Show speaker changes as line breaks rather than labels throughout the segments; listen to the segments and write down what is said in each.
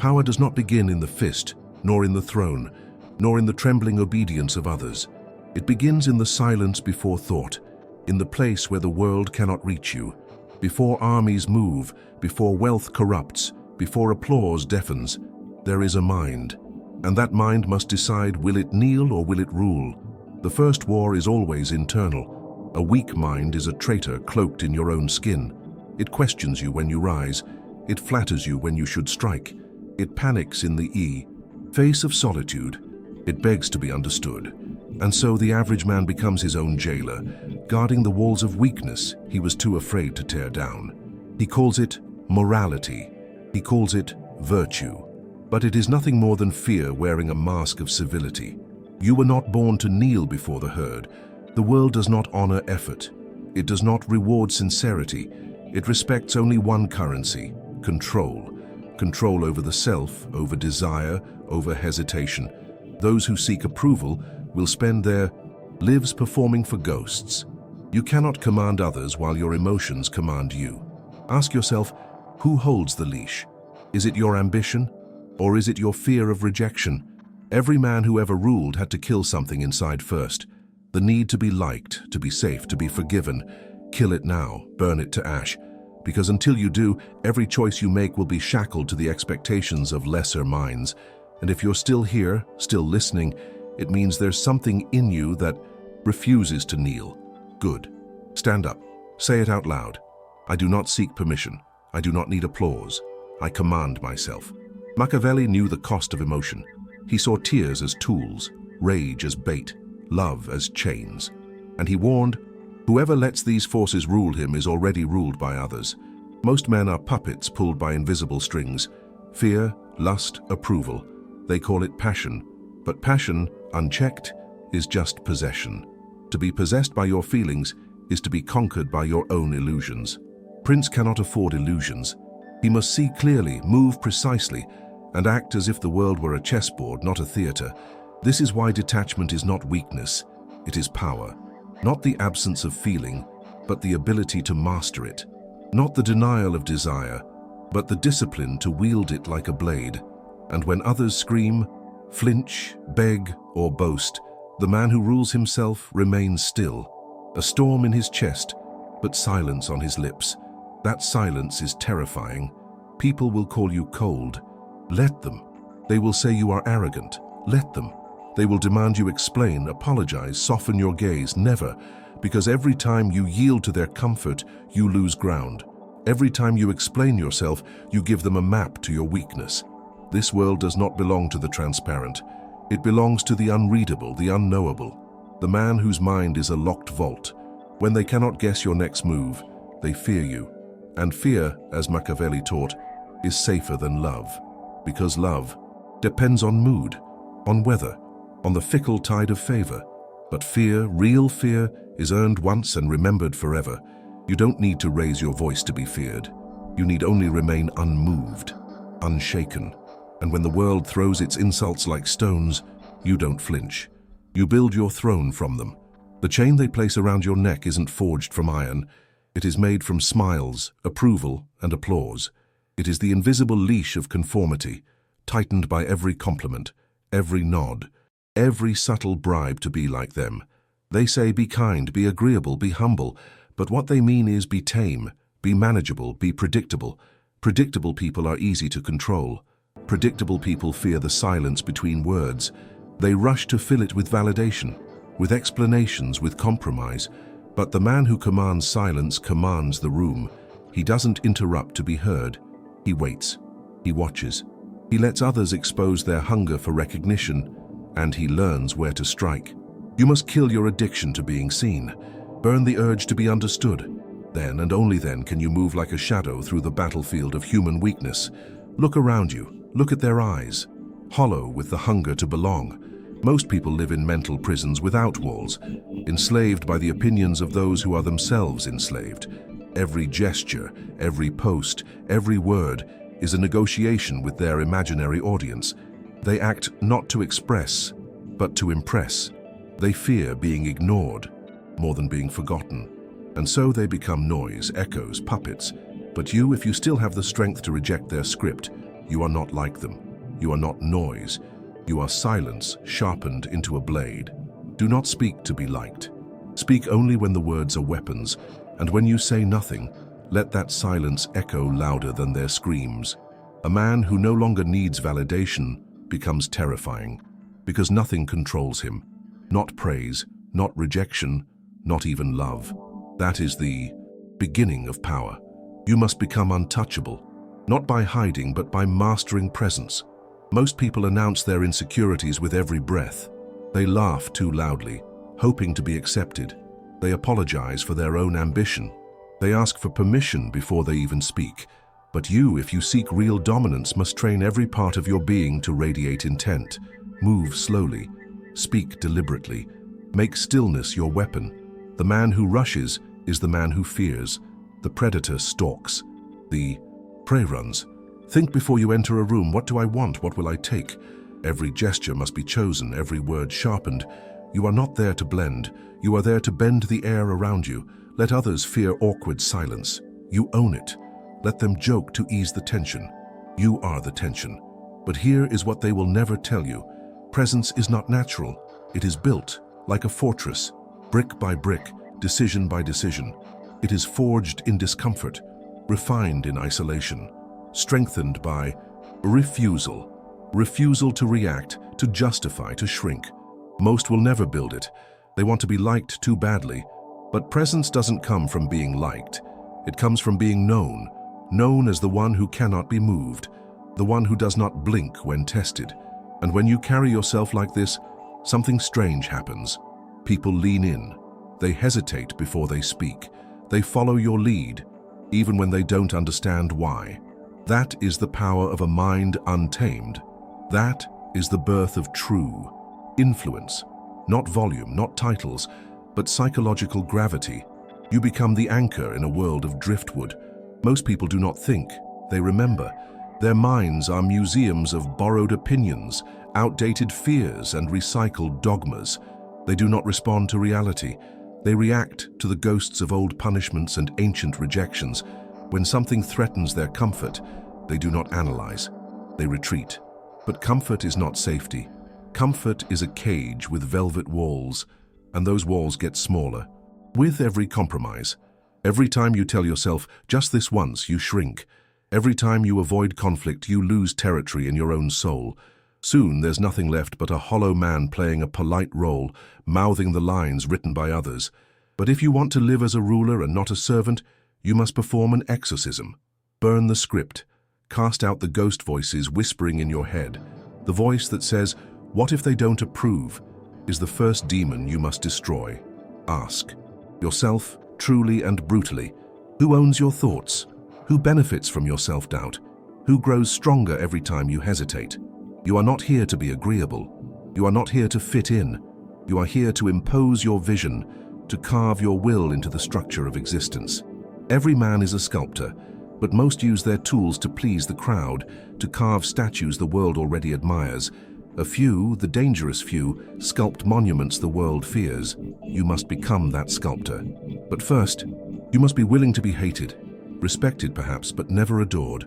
Power does not begin in the fist, nor in the throne, nor in the trembling obedience of others. It begins in the silence before thought, in the place where the world cannot reach you, before armies move, before wealth corrupts, before applause deafens. There is a mind, and that mind must decide, will it kneel or will it rule? The first war is always internal. A weak mind is a traitor cloaked in your own skin. It questions you when you rise. It flatters you when you should strike. It panics in the face of solitude. It begs to be understood. And so the average man becomes his own jailer, guarding the walls of weakness he was too afraid to tear down. He calls it morality. He calls it virtue. But it is nothing more than fear wearing a mask of civility. You were not born to kneel before the herd. The world does not honor effort. It does not reward sincerity. It respects only one currency: control. Control over the self, over desire, over hesitation. Those who seek approval will spend their lives performing for ghosts. You cannot command others while your emotions command you. Ask yourself, who holds the leash? Is it your ambition, or is it your fear of rejection? Every man who ever ruled had to kill something inside first. The need to be liked, to be safe, to be forgiven. Kill it now, burn it to ash. Because until you do, every choice you make will be shackled to the expectations of lesser minds. And if you're still here, still listening, it means there's something in you that refuses to kneel. Good. Stand up. Say it out loud. I do not seek permission. I do not need applause. I command myself. Machiavelli knew the cost of emotion. He saw tears as tools, rage as bait, love as chains. And he warned, whoever lets these forces rule him is already ruled by others. Most men are puppets pulled by invisible strings. Fear, lust, approval. They call it passion. But passion, unchecked, is just possession. To be possessed by your feelings is to be conquered by your own illusions. Prince cannot afford illusions. He must see clearly, move precisely, and act as if the world were a chessboard, not a theater. This is why detachment is not weakness, it is power. Not the absence of feeling, but the ability to master it. Not the denial of desire, but the discipline to wield it like a blade. And when others scream, flinch, beg, or boast, the man who rules himself remains still. A storm in his chest, but silence on his lips. That silence is terrifying. People will call you cold. Let them. They will say you are arrogant. Let them. They will demand you explain, apologize, soften your gaze. Never, because every time you yield to their comfort, you lose ground. Every time you explain yourself, you give them a map to your weakness. This world does not belong to the transparent. It belongs to the unreadable, the unknowable. The man whose mind is a locked vault. When they cannot guess your next move, they fear you. And fear, as Machiavelli taught, is safer than love. Because love depends on mood, on weather, on the fickle tide of favor. But fear, real fear, is earned once and remembered forever. You don't need to raise your voice to be feared. You need only remain unmoved, unshaken. And when the world throws its insults like stones, you don't flinch. You build your throne from them. The chain they place around your neck isn't forged from iron. It is made from smiles, approval, and applause. It is the invisible leash of conformity, tightened by every compliment, every nod, every subtle bribe to be like them. They say be kind, be agreeable, be humble, but what they mean is be tame, be manageable, be predictable. Predictable people are easy to control. Predictable people fear the silence between words. They rush to fill it with validation, with explanations, with compromise. But the man who commands silence commands the room. He doesn't interrupt to be heard. He waits. He watches. He lets others expose their hunger for recognition, and he learns where to strike. You must kill your addiction to being seen. Burn the urge to be understood. Then and only then can you move like a shadow through the battlefield of human weakness. Look around you. Look at their eyes. Hollow with the hunger to belong. Most people live in mental prisons without walls, enslaved by the opinions of those who are themselves enslaved. Every gesture, every post, every word is a negotiation with their imaginary audience. They act not to express, but to impress. They fear being ignored more than being forgotten. And so they become noise, echoes, puppets. But you, if you still have the strength to reject their script, You are not like them. You are not noise. You are silence sharpened into a blade. Do not speak to be liked. Speak only when the words are weapons, and when you say nothing, let that silence echo louder than their screams. A man who no longer needs validation becomes terrifying, because nothing controls him. Not praise, not rejection, not even love. That is the beginning of power. You must become untouchable, not by hiding but by mastering presence. Most people announce their insecurities with every breath. They laugh too loudly, hoping to be accepted. They apologize for their own ambition. They ask for permission before they even speak. But you, if you seek real dominance, must train every part of your being to radiate intent. Move slowly. Speak deliberately. Make stillness your weapon. The man who rushes is the man who fears. The predator stalks. The prey runs. Think before you enter a room. What do I want? What will I take? Every gesture must be chosen, every word sharpened. You are not there to blend. You are there to bend the air around you. Let others fear awkward silence. You own it. Let them joke to ease the tension. You are the tension. But here is what they will never tell you. Presence is not natural. It is built, like a fortress, brick by brick, decision by decision. It is forged in discomfort, refined in isolation, strengthened by refusal. Refusal to react, to justify, to shrink. Most will never build it. They want to be liked too badly. But presence doesn't come from being liked. It comes from being known. Known as the one who cannot be moved, the one who does not blink when tested. And when you carry yourself like this, something strange happens. People lean in. They hesitate before they speak. They follow your lead, even when they don't understand why. That is the power of a mind untamed. That is the birth of true influence. Not volume, not titles, but psychological gravity. You become the anchor in a world of driftwood. Most people do not think, they remember. Their minds are museums of borrowed opinions, outdated fears, and recycled dogmas. They do not respond to reality. They react to the ghosts of old punishments and ancient rejections. When something threatens their comfort, they do not analyze. They retreat. But comfort is not safety. Comfort is a cage with velvet walls, and those walls get smaller. With every compromise, every time you tell yourself, just this once, you shrink. Every time you avoid conflict, you lose territory in your own soul. Soon there's nothing left but a hollow man playing a polite role, mouthing the lines written by others. But if you want to live as a ruler and not a servant, you must perform an exorcism. Burn the script. Cast out the ghost voices whispering in your head. The voice that says, "What if they don't approve?" is the first demon you must destroy. Ask yourself, truly and brutally, who owns your thoughts? Who benefits from your self-doubt? Who grows stronger every time you hesitate? You are not here to be agreeable. You are not here to fit in. You are here to impose your vision, to carve your will into the structure of existence. Every man is a sculptor, but most use their tools to please the crowd, to carve statues the world already admires. A few, the dangerous few, sculpt monuments the world fears. You must become that sculptor. But first, you must be willing to be hated, respected perhaps, but never adored.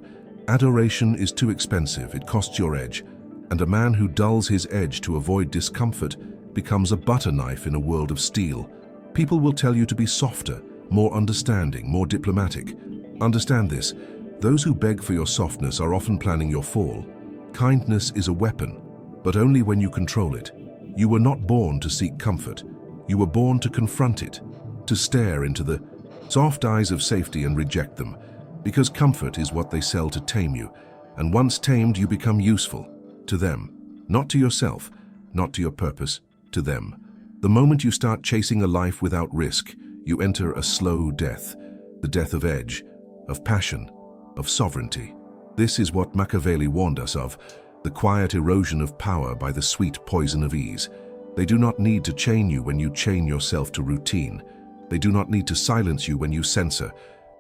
Adoration is too expensive, it costs your edge, and a man who dulls his edge to avoid discomfort becomes a butter knife in a world of steel. People will tell you to be softer, more understanding, more diplomatic. Understand this, those who beg for your softness are often planning your fall. Kindness is a weapon, but only when you control it. You were not born to seek comfort. You were born to confront it, to stare into the soft eyes of safety and reject them, because comfort is what they sell to tame you, and once tamed you become useful to them, not to yourself, not to your purpose, to them. The moment you start chasing a life without risk, you enter a slow death, the death of edge, of passion, of sovereignty. This is what Machiavelli warned us of, the quiet erosion of power by the sweet poison of ease. They do not need to chain you when you chain yourself to routine. They do not need to silence you when you censor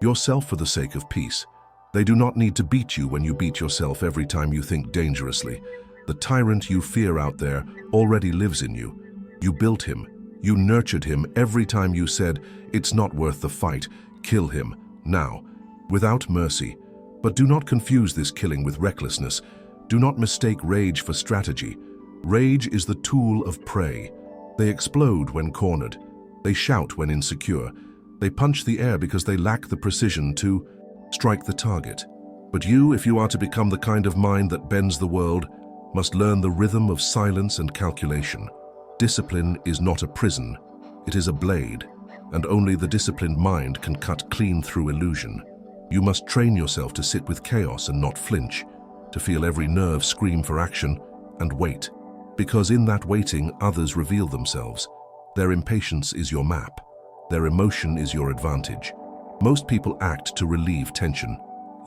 yourself for the sake of peace. They do not need to beat you when you beat yourself every time you think dangerously. The tyrant you fear out there already lives in you. You built him. You nurtured him every time you said, "It's not worth the fight. Kill him, now." Without mercy, But do not confuse this killing with recklessness. Do not mistake rage for strategy. Rage is the tool of prey. They explode when cornered. They shout when insecure. They punch the air because they lack the precision to strike the target. But you, if you are to become the kind of mind that bends the world, must learn the rhythm of silence and calculation. Discipline is not a prison. It is a blade, and only the disciplined mind can cut clean through illusion. You must train yourself to sit with chaos and not flinch, to feel every nerve scream for action and wait. Because in that waiting, others reveal themselves. Their impatience is your map. Their emotion is your advantage. Most people act to relieve tension.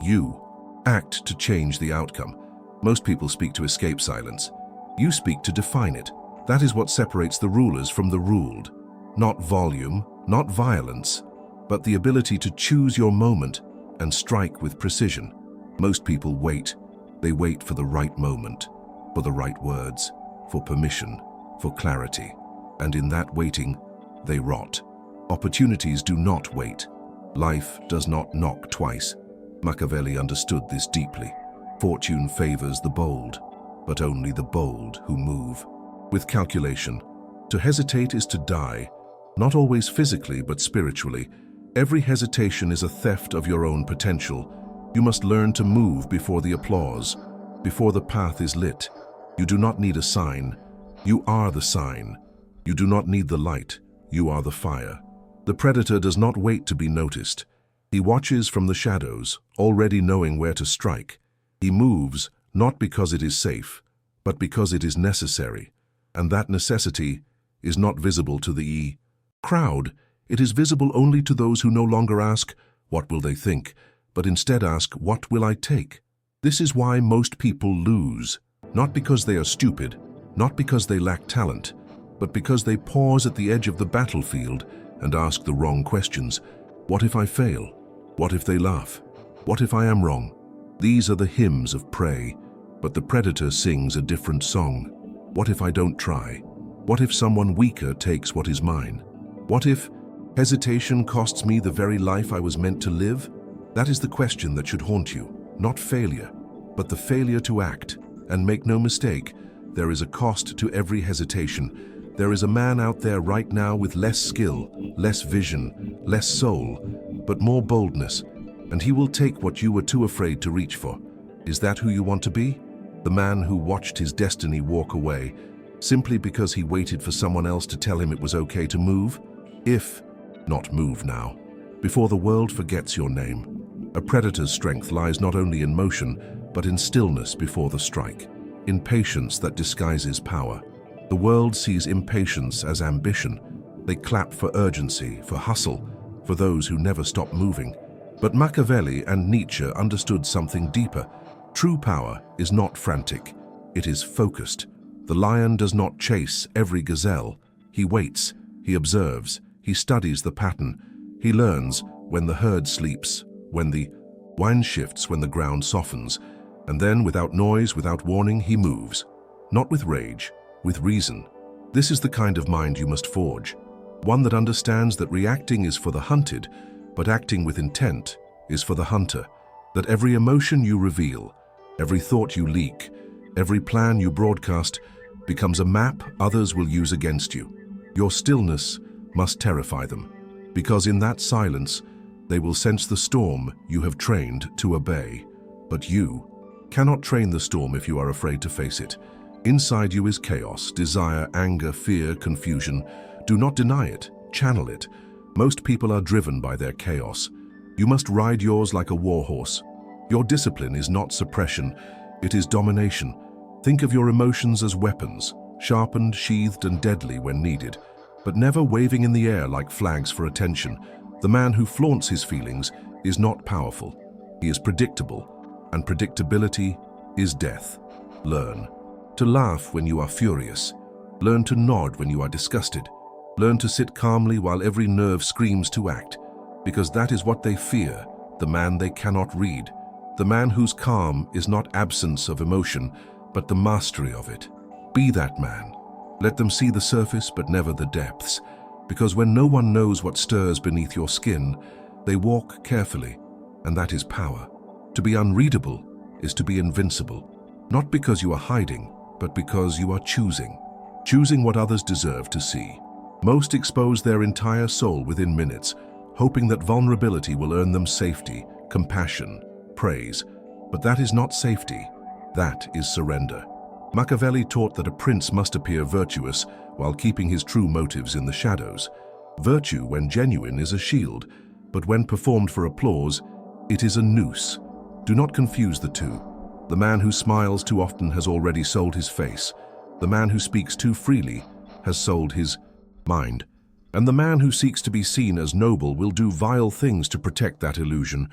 You act to change the outcome. Most people speak to escape silence. You speak to define it. That is what separates the rulers from the ruled. Not volume, not violence, but the ability to choose your moment and strike with precision. Most people wait. They wait for the right moment, for the right words, for permission, for clarity. And in that waiting, they rot. Opportunities do not wait. Life does not knock twice. Machiavelli understood this deeply. Fortune favors the bold, but only the bold who move. With calculation, to hesitate is to die, not always physically but spiritually. Every hesitation is a theft of your own potential. You must learn to move before the applause, before the path is lit. You do not need a sign. You are the sign. You do not need the light. You are the fire. The predator does not wait to be noticed. He watches from the shadows, already knowing where to strike. He moves, not because it is safe, but because it is necessary. And that necessity is not visible to the crowd. It is visible only to those who no longer ask, "What will they think?" but instead ask, "What will I take?" This is why most people lose. Not because they are stupid, not because they lack talent, but because they pause at the edge of the battlefield and ask the wrong questions. What if I fail? What if they laugh? What if I am wrong? These are the hymns of prey, but the predator sings a different song. What if I don't try? What if someone weaker takes what is mine? What if hesitation costs me the very life I was meant to live? That is the question that should haunt you, not failure, but the failure to act. And make no mistake, there is a cost to every hesitation. There is a man out there right now with less skill, less vision, less soul, but more boldness, and he will take what you were too afraid to reach for. Is that who you want to be? The man who watched his destiny walk away, simply because he waited for someone else to tell him it was okay to move? If not move now, before the world forgets your name. A predator's strength lies not only in motion, but in stillness before the strike, in patience that disguises power. The world sees impatience as ambition. They clap for urgency, for hustle, for those who never stop moving. But Machiavelli and Nietzsche understood something deeper. True power is not frantic, it is focused. The lion does not chase every gazelle. He waits, he observes, he studies the pattern. He learns when the herd sleeps, when the wind shifts, when the ground softens. And then, without noise, without warning, he moves. Not with rage, with reason. This is the kind of mind you must forge. One that understands that reacting is for the hunted, but acting with intent is for the hunter. That every emotion you reveal, every thought you leak, every plan you broadcast becomes a map others will use against you. Your stillness must terrify them, because in that silence, they will sense the storm you have trained to obey. But you cannot train the storm if you are afraid to face it. Inside you is chaos, desire, anger, fear, confusion. Do not deny it, channel it. Most people are driven by their chaos. You must ride yours like a war horse. Your discipline is not suppression, it is domination. Think of your emotions as weapons, sharpened, sheathed, and deadly when needed, but never waving in the air like flags for attention. The man who flaunts his feelings is not powerful. He is predictable, and predictability is death. Learn to laugh when you are furious. Learn to nod when you are disgusted. Learn to sit calmly while every nerve screams to act, because that is what they fear, the man they cannot read. The man whose calm is not absence of emotion, but the mastery of it. Be that man. Let them see the surface but never the depths, because when no one knows what stirs beneath your skin, they walk carefully, and that is power. To be unreadable is to be invincible, not because you are hiding, but because you are choosing what others deserve to see. Most expose their entire soul within minutes, hoping that vulnerability will earn them safety, compassion, praise. But that is not safety, that is surrender. Machiavelli taught that a prince must appear virtuous while keeping his true motives in the shadows. Virtue, when genuine, is a shield, but when performed for applause, it is a noose. Do not confuse the two. The man who smiles too often has already sold his face. The man who speaks too freely has sold his mind. And the man who seeks to be seen as noble will do vile things to protect that illusion.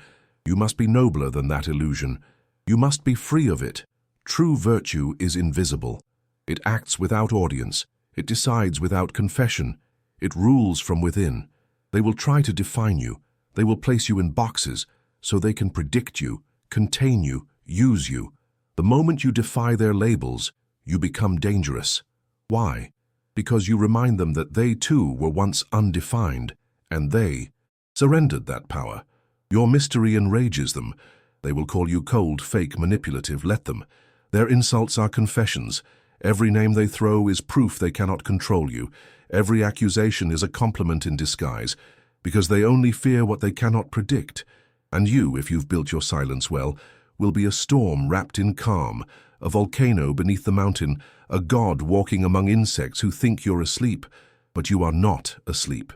You must be nobler than that illusion. You must be free of it. True virtue is invisible. It acts without audience. It decides without confession. It rules from within. They will try to define you. They will place you in boxes so they can predict you, contain you, use you. The moment you defy their labels, you become dangerous. Why? Because you remind them that they too were once undefined, and they surrendered that power. Your mystery enrages them. They will call you cold, fake, manipulative. Let them. Their insults are confessions. Every name they throw is proof they cannot control you. Every accusation is a compliment in disguise, because they only fear what they cannot predict. And you, if you've built your silence well, will be a storm wrapped in calm, a volcano beneath the mountain, a god walking among insects who think you're asleep. But you are not asleep.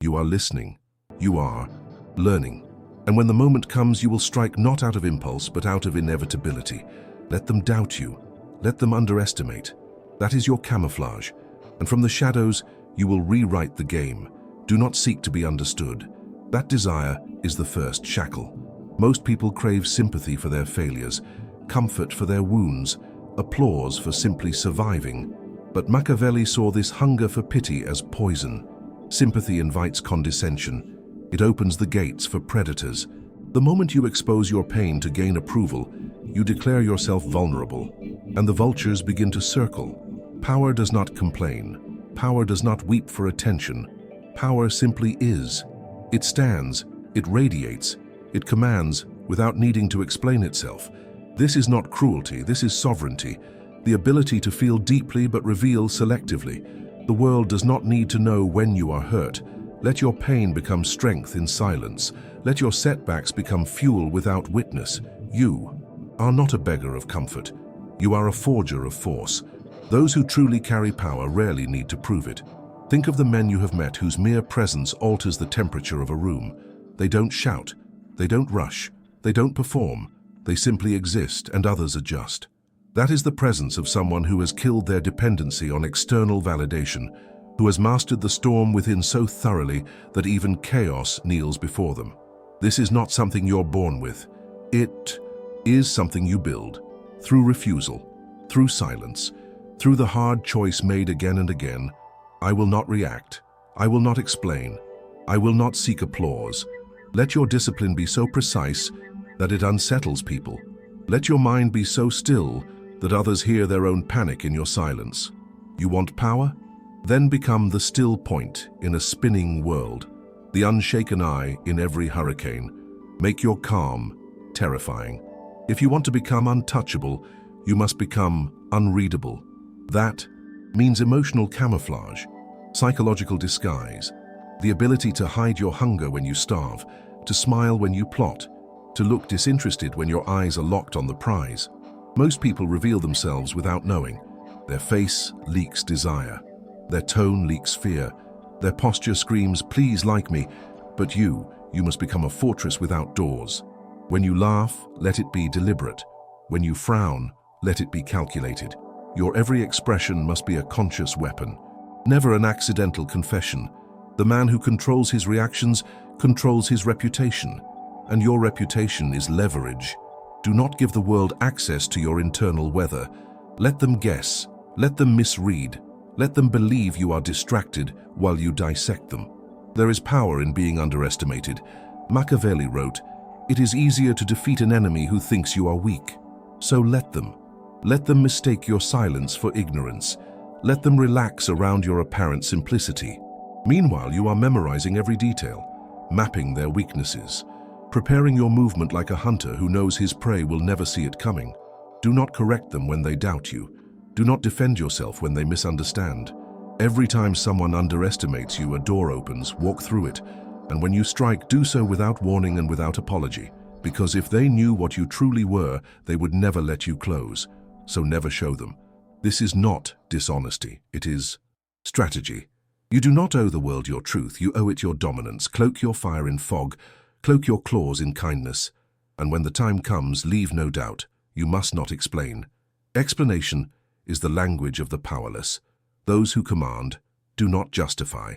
You are listening. You are learning. And when the moment comes, you will strike not out of impulse, but out of inevitability. Let them doubt you. Let them underestimate. That is your camouflage. And from the shadows, you will rewrite the game. Do not seek to be understood. That desire is the first shackle. Most people crave sympathy for their failures, comfort for their wounds, applause for simply surviving. But Machiavelli saw this hunger for pity as poison. Sympathy invites condescension. It opens the gates for predators. The moment you expose your pain to gain approval, you declare yourself vulnerable, and the vultures begin to circle. Power does not complain. Power does not weep for attention. Power simply is. It stands, it radiates, it commands without needing to explain itself. This is not cruelty, this is sovereignty, the ability to feel deeply but reveal selectively. The world does not need to know when you are hurt. Let your pain become strength in silence. Let your setbacks become fuel without witness. You are not a beggar of comfort. You are a forger of force. Those who truly carry power rarely need to prove it. Think of the men you have met whose mere presence alters the temperature of a room. They don't shout. They don't rush. They don't perform. They simply exist, and others adjust. That is the presence of someone who has killed their dependency on external validation, who has mastered the storm within so thoroughly that even chaos kneels before them. This is not something you're born with. It is something you build, through refusal, through silence, through the hard choice made again and again. I will not react. I will not explain. I will not seek applause. Let your discipline be so precise that it unsettles people. Let your mind be so still that others hear their own panic in your silence. You want power? Then become the still point in a spinning world, the unshaken eye in every hurricane. Make your calm terrifying. If you want to become untouchable, you must become unreadable. That means emotional camouflage, psychological disguise, the ability to hide your hunger when you starve, to smile when you plot, to look disinterested when your eyes are locked on the prize. Most people reveal themselves without knowing. Their face leaks desire. Their tone leaks fear. Their posture screams, please like me. But you must become a fortress without doors. When you laugh, let it be deliberate. When you frown, let it be calculated. Your every expression must be a conscious weapon, never an accidental confession. The man who controls his reactions controls his reputation, and your reputation is leverage. Do not give the world access to your internal weather. Let them guess, let them misread, let them believe you are distracted while you dissect them. There is power in being underestimated. Machiavelli wrote, "It is easier to defeat an enemy who thinks you are weak." So let them. Let them mistake your silence for ignorance. Let them relax around your apparent simplicity. Meanwhile, you are memorizing every detail, mapping their weaknesses. preparing your movement like a hunter who knows his prey will never see it coming. Do not correct them when they doubt you. Do not defend yourself when they misunderstand. Every time someone underestimates you, a door opens, walk through it. And when you strike, do so without warning and without apology. Because if they knew what you truly were, they would never let you close. So never show them. This is not dishonesty, it is strategy. You do not owe the world your truth, you owe it your dominance. Cloak your fire in fog, cloak your claws in kindness. And when the time comes, leave no doubt. You must not explain. Explanation is the language of the powerless. Those who command do not justify.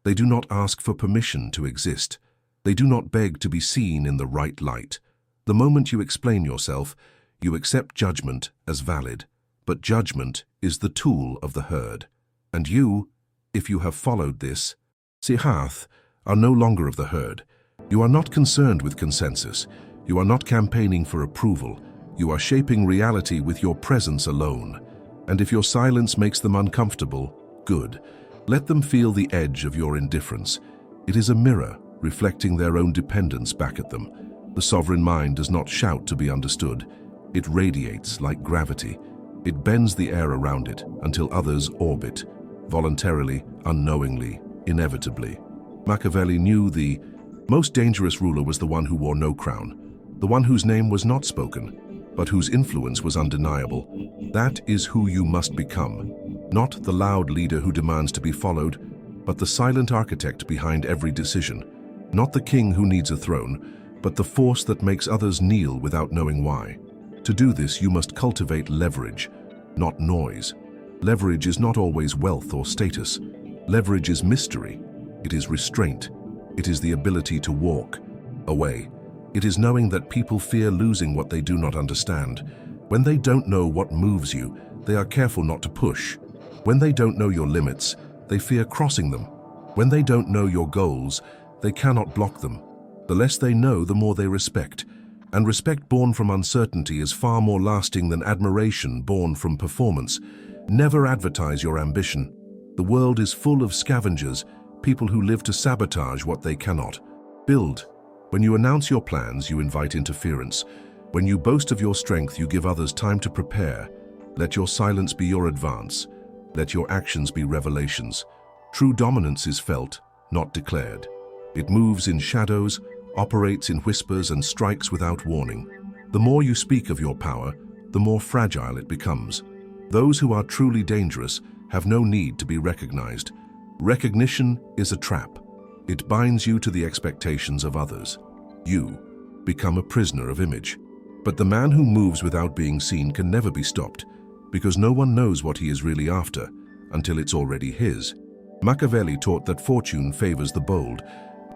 They do not ask for permission to exist. They do not beg to be seen in the right light. The moment you explain yourself, you accept judgment as valid. But judgment is the tool of the herd. And you, if you have followed this, Sihath, are no longer of the herd. You are not concerned with consensus. You are not campaigning for approval. You are shaping reality with your presence alone. And if your silence makes them uncomfortable, good. Let them feel the edge of your indifference. It is a mirror reflecting their own dependence back at them. The sovereign mind does not shout to be understood. It radiates like gravity. It bends the air around it until others orbit, voluntarily, unknowingly, inevitably. Machiavelli knew the most dangerous ruler was the one who wore no crown, the one whose name was not spoken, but whose influence was undeniable. That is who you must become. Not the loud leader who demands to be followed, but the silent architect behind every decision. Not the king who needs a throne, but the force that makes others kneel without knowing why. To do this, you must cultivate leverage, not noise. Leverage is not always wealth or status. Leverage is mystery. It is restraint. It is the ability to walk away. It is knowing that people fear losing what they do not understand. When they don't know what moves you, they are careful not to push. When they don't know your limits, they fear crossing them. When they don't know your goals, they cannot block them. The less they know, the more they respect. And respect born from uncertainty is far more lasting than admiration born from performance. Never advertise your ambition. The world is full of scavengers, people who live to sabotage what they cannot build. When you announce your plans, you invite interference. When you boast of your strength, you give others time to prepare. Let your silence be your advance. Let your actions be revelations. True dominance is felt, not declared. It moves in shadows, operates in whispers, and strikes without warning. The more you speak of your power, the more fragile it becomes. Those who are truly dangerous have no need to be recognized. Recognition is a trap. It binds you to the expectations of others. You become a prisoner of image. But the man who moves without being seen can never be stopped, because no one knows what he is really after until it's already his. Machiavelli taught that fortune favors the bold,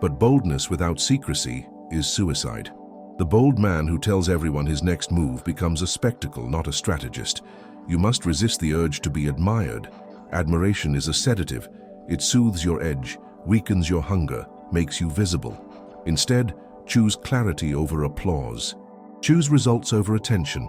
but boldness without secrecy is suicide. The bold man who tells everyone his next move becomes a spectacle, not a strategist. You must resist the urge to be admired. Admiration is a sedative. It soothes your edge, weakens your hunger, makes you visible. Instead, choose clarity over applause. Choose results over attention.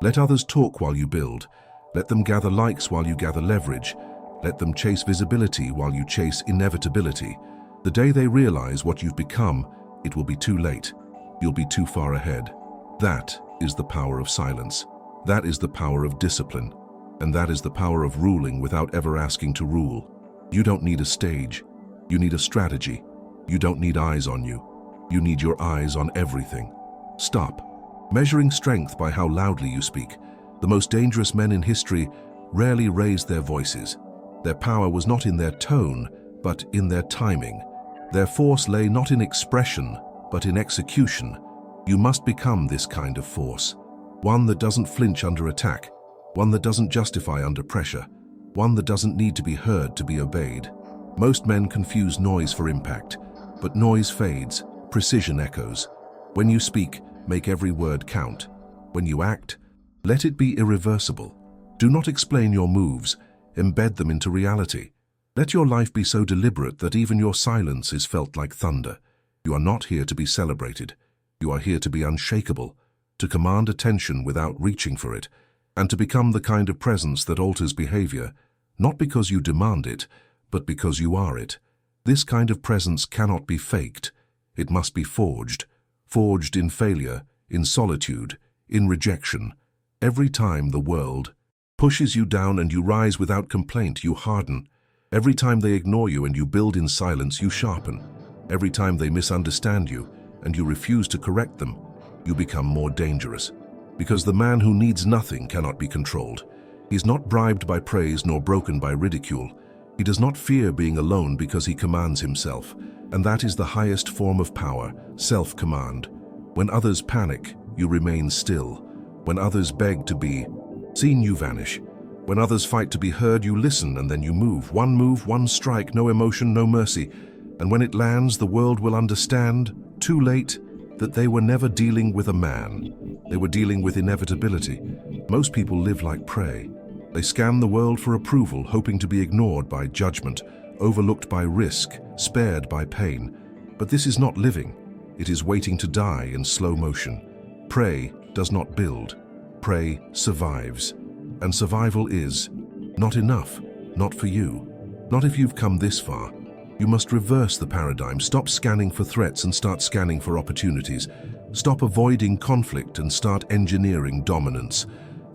Let others talk while you build. Let them gather likes while you gather leverage. Let them chase visibility while you chase inevitability. The day they realize what you've become, it will be too late. You'll be too far ahead. That is the power of silence. That is the power of discipline. And that is the power of ruling without ever asking to rule. You don't need a stage. You need a strategy. You don't need eyes on you. You need your eyes on everything. Stop measuring strength by how loudly you speak. The most dangerous men in history rarely raised their voices. Their power was not in their tone, but in their timing. Their force lay not in expression, but in execution. You must become this kind of force. One that doesn't flinch under attack. One that doesn't justify under pressure. One that doesn't need to be heard to be obeyed. Most men confuse noise for impact, but noise fades, precision echoes. When you speak, make every word count. When you act, let it be irreversible. Do not explain your moves, embed them into reality. Let your life be so deliberate that even your silence is felt like thunder. You are not here to be celebrated. You are here to be unshakable, to command attention without reaching for it, and to become the kind of presence that alters behavior, not because you demand it, but because you are it. This kind of presence cannot be faked. It must be forged. forged in failure, in solitude, in rejection. Every time the world pushes you down and you rise without complaint, you harden. Every time they ignore you and you build in silence, you sharpen. Every time they misunderstand you and you refuse to correct them, you become more dangerous. Because the man who needs nothing cannot be controlled. He's not bribed by praise nor broken by ridicule. He does not fear being alone because he commands himself. And that is the highest form of power, self-command. When others panic, you remain still. When others beg to be seen, you vanish. When others fight to be heard, you listen, and then you move. Move, one strike, no emotion, no mercy. And when it lands, the world will understand, too late, that they were never dealing with a man. They were dealing with inevitability. Most people live like prey. They scan the world for approval, hoping to be ignored by judgment, overlooked by risk, spared by pain. But this is not living. It is waiting to die in slow motion. Prey does not build. Prey survives. And survival is not enough, not for you. Not if you've come this far. You must reverse the paradigm. Stop scanning for threats and start scanning for opportunities. Stop avoiding conflict and start engineering dominance.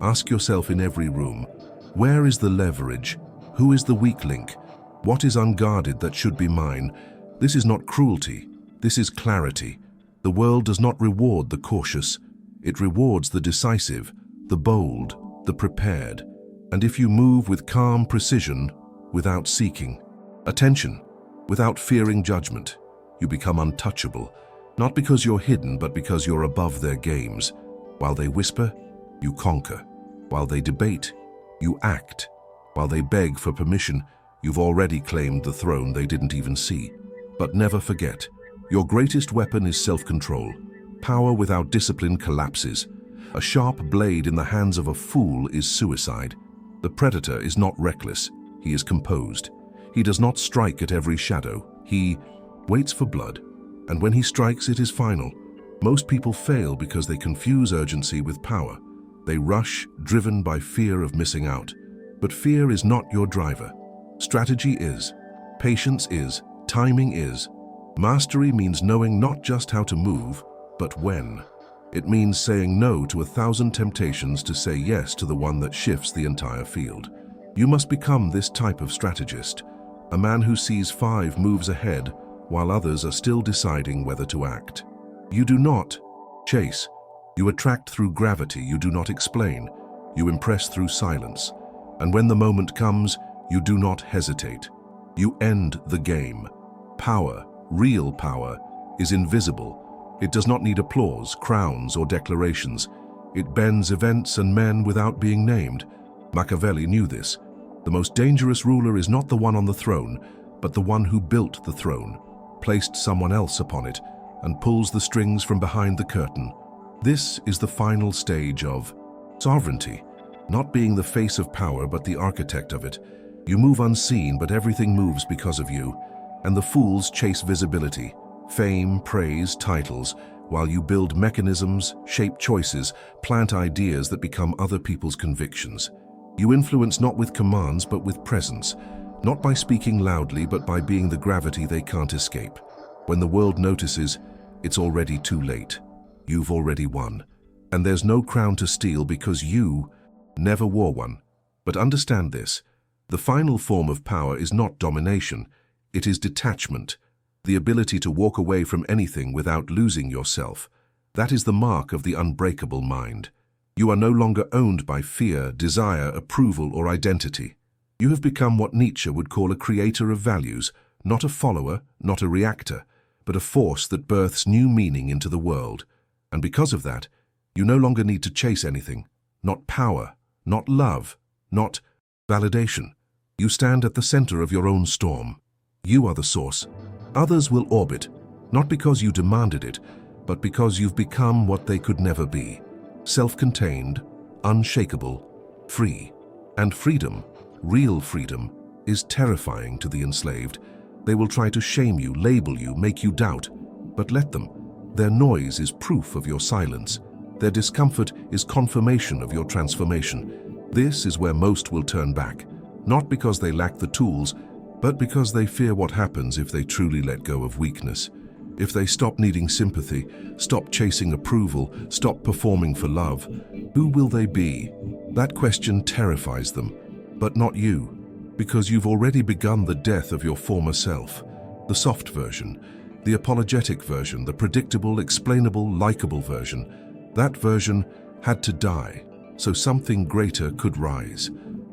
Ask yourself in every room, where is the leverage? Who is the weak link? What is unguarded that should be mine? This is not cruelty. This is clarity. The world does not reward the cautious. It rewards the decisive, the bold, the prepared. And if you move with calm precision, without seeking attention, without fearing judgment, you become untouchable. Not because you're hidden, but because you're above their games. While they whisper, you conquer. While they debate, you act. While they beg for permission, you've already claimed the throne they didn't even see. But never forget, your greatest weapon is self-control. Power without discipline collapses. A sharp blade in the hands of a fool is suicide. The predator is not reckless. He is composed. He does not strike at every shadow. He waits for blood. And when he strikes, it is final. Most people fail because they confuse urgency with power. They rush, driven by fear of missing out. But fear is not your driver. Strategy is. Patience is. Timing is. Mastery means knowing not just how to move, but when. It means saying no to 1,000 temptations to say yes to the one that shifts the entire field. You must become this type of strategist, a man who sees 5 moves ahead while others are still deciding whether to act. You do not chase. You attract through gravity. You do not explain. You impress through silence. And when the moment comes, you do not hesitate. You end the game. Power, real power, is invisible. It does not need applause, crowns, or declarations. It bends events and men without being named. Machiavelli knew this. The most dangerous ruler is not the one on the throne, but the one who built the throne, placed someone else upon it, and pulls the strings from behind the curtain. This is the final stage of sovereignty, not being the face of power but the architect of it. You move unseen, but everything moves because of you. And the fools chase visibility, fame, praise, titles, while you build mechanisms, shape choices, plant ideas that become other people's convictions. You influence not with commands but with presence, not by speaking loudly but by being the gravity they can't escape. When the world notices, it's already too late. You've already won. And there's no crown to steal because you never wore one. But understand this, the final form of power is not domination, it is detachment, the ability to walk away from anything without losing yourself. That is the mark of the unbreakable mind. You are no longer owned by fear, desire, approval, or identity. You have become what Nietzsche would call a creator of values, not a follower, not a reactor, but a force that births new meaning into the world. And because of that, you no longer need to chase anything, not power, not love, not validation. You stand at the center of your own storm. You are the source. Others will orbit, not because you demanded it, but because you've become what they could never be. Self-contained, unshakable, free. And freedom, real freedom, is terrifying to the enslaved. They will try to shame you, label you, make you doubt. But let them. Their noise is proof of your silence. Their discomfort is confirmation of your transformation. This is where most will turn back, not because they lack the tools, but because they fear what happens if they truly let go of weakness. If they stop needing sympathy, stop chasing approval, stop performing for love, who will they be? That question terrifies them, but not you, because you've already begun the death of your former self. The soft version, the apologetic version, the predictable, explainable, likable version. That version had to die, so something greater could rise.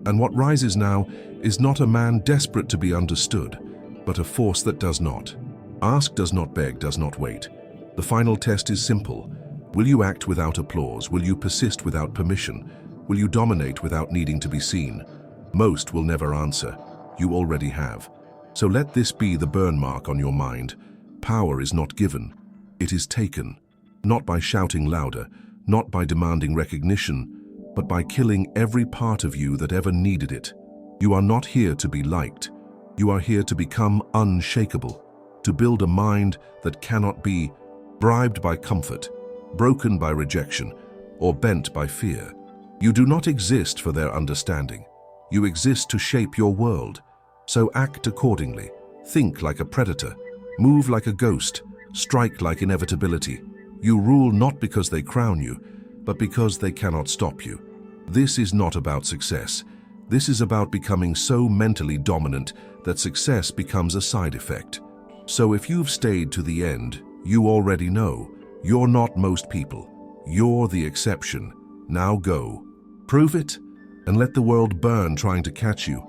And what rises now is not a man desperate to be understood, but a force that does not. Ask does not beg, does not wait. The final test is simple. Will you act without applause? Will you persist without permission? Will you dominate without needing to be seen? Most will never answer. You already have. So let this be the burn mark on your mind. Power is not given. It is taken. Not by shouting louder, not by demanding recognition, but by killing every part of you that ever needed it. You are not here to be liked. You are here to become unshakable, to build a mind that cannot be bribed by comfort, broken by rejection, or bent by fear. You do not exist for their understanding. You exist to shape your world. So act accordingly. Think like a predator. Move like a ghost. Strike like inevitability. You rule not because they crown you, but because they cannot stop you. This is not about success. This is about becoming so mentally dominant that success becomes a side effect. So if you've stayed to the end, you already know you're not most people. You're the exception. Now go. Prove it, and let the world burn trying to catch you.